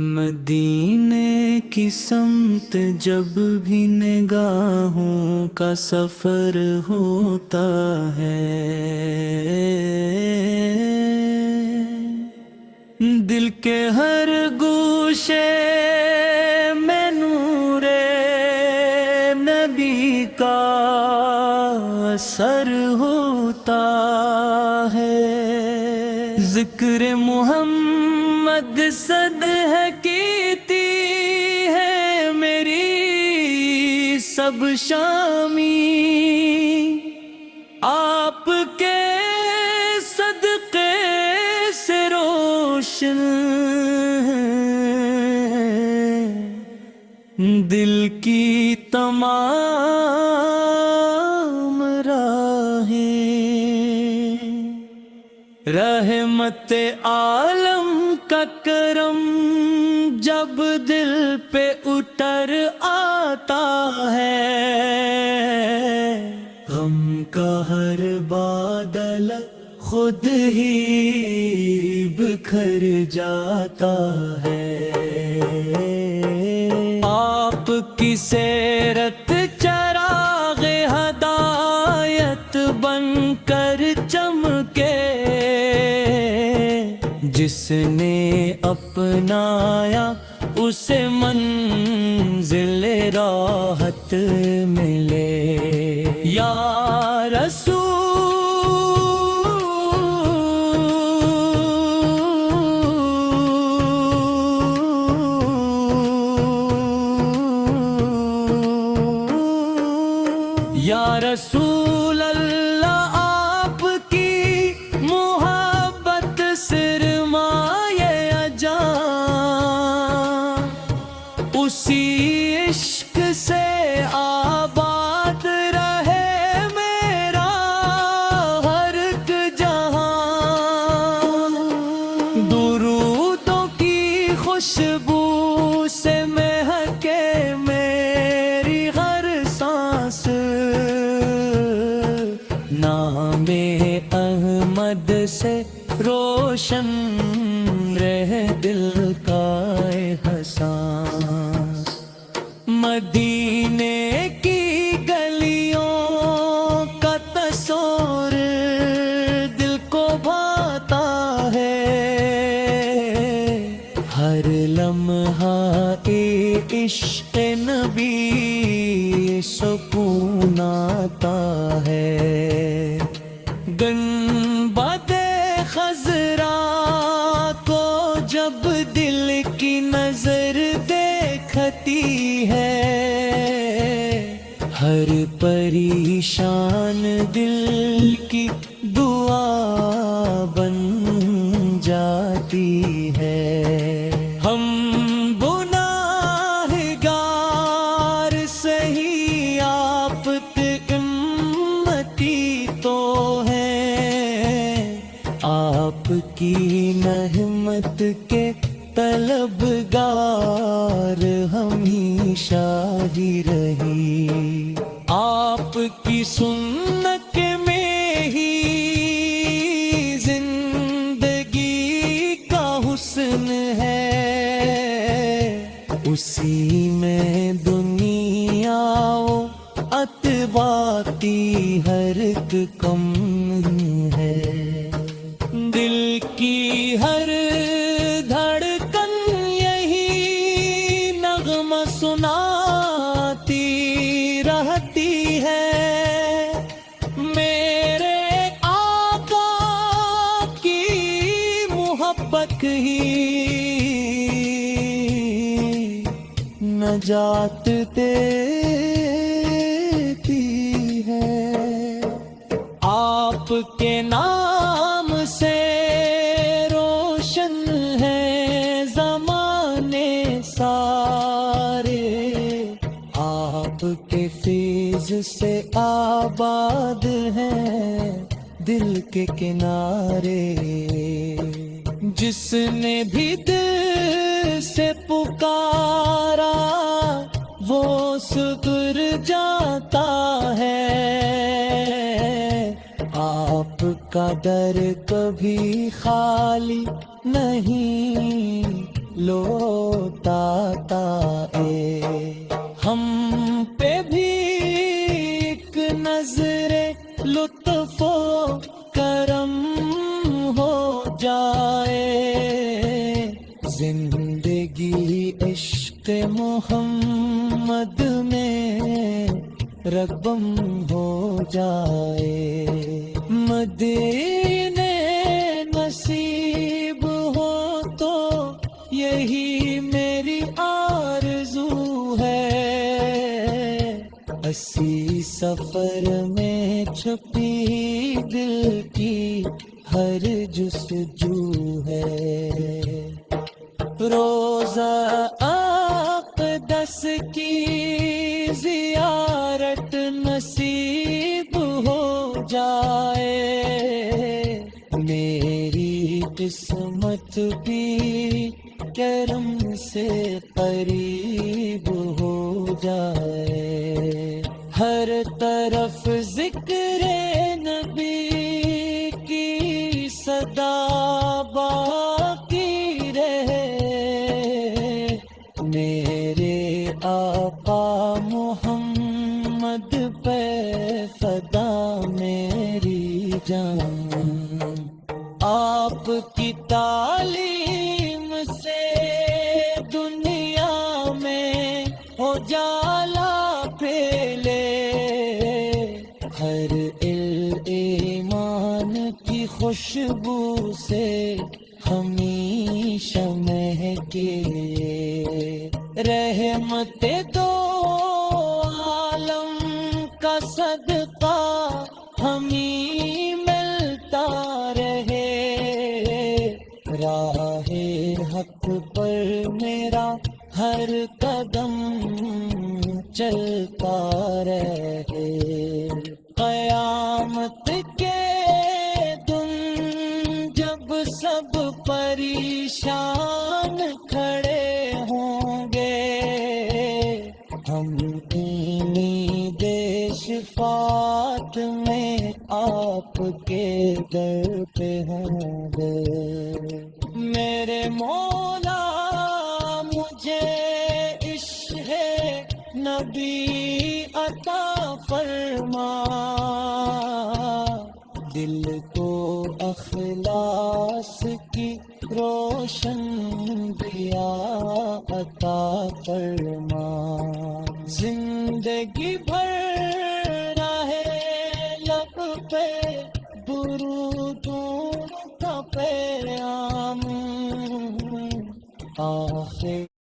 مدینے کی سمت جب بھی نگاہوں کا سفر ہوتا ہے، دل کے ہر گوشے میں نور نبی کا اثر ہوتا ہے۔ ذکر محمد صد ہے کیتی ہے میری سب شامی، آپ کے صدقے سے روشن دل کی تمام راہیں، رحمت عالم کا کرم جب دل پہ اتر آتا ہے، غم کا ہر بادل خود ہی بکھر جاتا ہے۔ آپ کی سیرت چراغ ہدایت بن کر چمکے، جس نے اپنایا اسے منزل راحت ملے۔ یا رسول یا رسول اللہ، آپ کی محبت سرمایہ جاں، اسی عشق سے آباد رہے میرا ہر ایک جہاں۔ درودوں کی خوشبو سے مہکے میری ہر سانس، نام احمد سے روشن رہے دل کا احساس۔ مدینے کی گلیوں کا تصور دل کو بھاتا ہے، ہر لمحہ عشق نبی سکون آتا ہے۔ گنبد خضرا کو جب دل کی نظر دیکھتی ہے، ہر پریشان دل کی دعا بن جاتی ہے۔ ہم گناہگار سہی، آپ امتی تو ہیں، آپ کی رحمت کے طلبگار ہمیشہ ہی رہی۔ آپ کی سنت میں ہی زندگی کا حسن ہے، اسی میں دنیا و اتباعی ہر ایک کم ہے۔ دل کی ہر دھڑکن یہی نغمہ سناتی رہتی ہے، میرے آقا کی محبت ہی نجات دیتی ہے۔ آپ کے نام سے روشن ہے زمانے سارے، آپ کے فیض سے آباد ہیں دل کے کنارے۔ جس نے بھی دل سے پکارا وہ سدھر جاتا ہے، آپ کا در کبھی خالی نہیں لوٹاتا اے ہم پہ بھی ایک نظر لطف و کرم ہو جائے زندگی عشق محمد میں رغبم ہو جائے مدینے نصیب ہو تو یہی میری آرزو ہے اسی سفر میں چھپی دل کی ہر جستجو ہے روزہ اقدس کی زیارت نصیب ہو جائے میری قسمت بھی کرم سے قریب ہو جائے ہر طرف ذکر نبی کی صدا باقی رہے میرے آقا محمد پہ فدا میری جان آپ کی تعلیم سے دنیا میں اجالا پھیلے ہر ایمان کی خوشبو سے ہمیشہ مہکے رحمت دو عالم کا صدقہ ہمیں ملتا رہے راہ حق پر میرا ہر قدم چلتا رہے قیامت کے دن جب سب پریشان کھڑے ہوں گے ہم انہی شفاعت میں آپ کے در پہ ہوں گے میرے مولا مجھے عشق نبی عطا فرما دل کو اخلاص کی روشن دیا عطا فرما زندگی بھر رہے لب پہ درودوں کا پیغام آخر